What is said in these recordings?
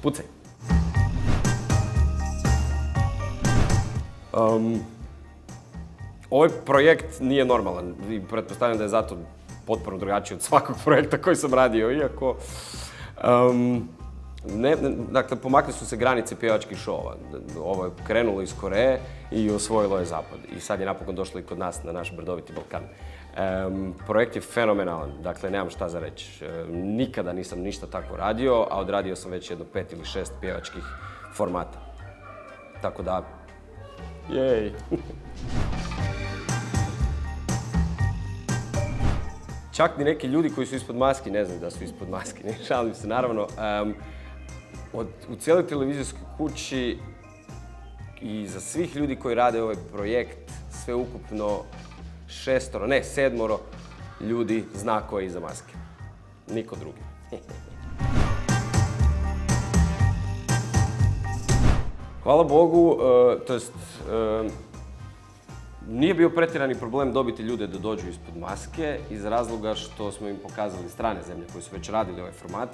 Pucaj. Ovaj projekt nije normalan i pretpostavljam da je zato potpuno drugačiji od svakog projekta koji sam radio, iako... Dakle, pomakli su se granice pjevačkih šova. Ovo je krenulo iz Koreje i osvojilo je Zapad. I sad je napokon došlo i kod nas, na naš brdoviti Balkan. Projekt je fenomenalan, dakle, nemam šta za reći. Nikada nisam ništa tako radio, a odradio sam već jedno 5 ili 6 pjevačkih formata. Tako da, jej! Čak ni neki ljudi koji su ispod maski ne znaju da su ispod maski, ne šalim se, naravno. U cijeloj televizijskoj kući i za svih ljudi koji rade ovaj projekt, sve ukupno 7 ljudi zna ko je iza maske. Niko drugi. Hvala Bogu, to jest, nije bio pretjerani problem dobiti ljude da dođu ispod maske iz razloga što smo im pokazali strane zemlje koji su već radili ovaj format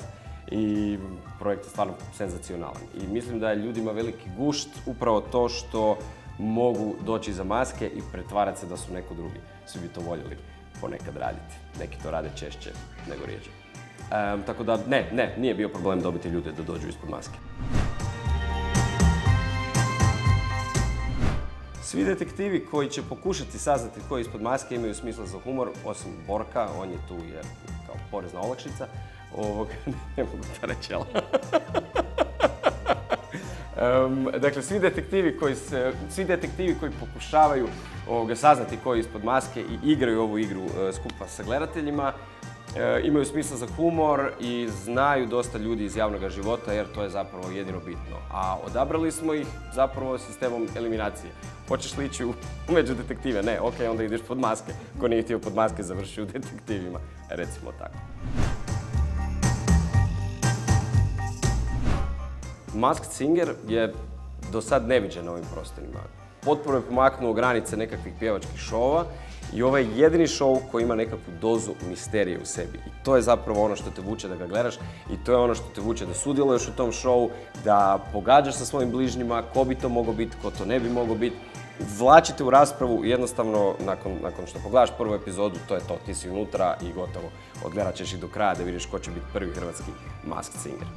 i projekt je stvarno senzacionalan. I mislim da je ljudima veliki gušt upravo to što mogu doći iza maske i pretvarati se da su neko drugi. Svi bi to voljeli ponekad raditi. Neki to rade češće nego rijeđe. Tako da nije bio problem dobiti ljude da dođu ispod maske. Svi detektivi koji će pokušati saznati ko je ispod maske imaju smisla za humor, osim Borka, on je tu jer kao porezna olakšica. Ne mogu to reći, jel? Dakle, svi detektivi koji pokušavaju saznati ko je ispod maske i igraju ovu igru skupa sa gledateljima, imaju smisla za humor i znaju dosta ljudi iz javnog života jer to je zapravo jedino bitno. A odabrali smo ih zapravo sistemom eliminacije. Hoćeš li ići među detektive? Ne, ok, onda ideš pod maske. Ko nije htio pod maske završi u detektivima, recimo tako. Masked Singer je do sad neviđen na ovim prostorima. Potpuno je pomaknuo granice nekakvih pjevačkih šova i ovo je jedini šov koji ima nekakvu dozu misterije u sebi. I to je zapravo ono što te vuče da ga gledaš i to je ono što te vuče da sudjeluješ u tom šovu, da pogađaš sa svojim bližnjima ko bi to mogao biti, ko to ne bi mogao biti. Vlačite u raspravu i jednostavno nakon što pogledaš prvu epizodu, to je to, ti si unutra i gotovo. Odgledat ćeš ih do kraja da vidiš ko će biti prvi hrvatski Masked Singer.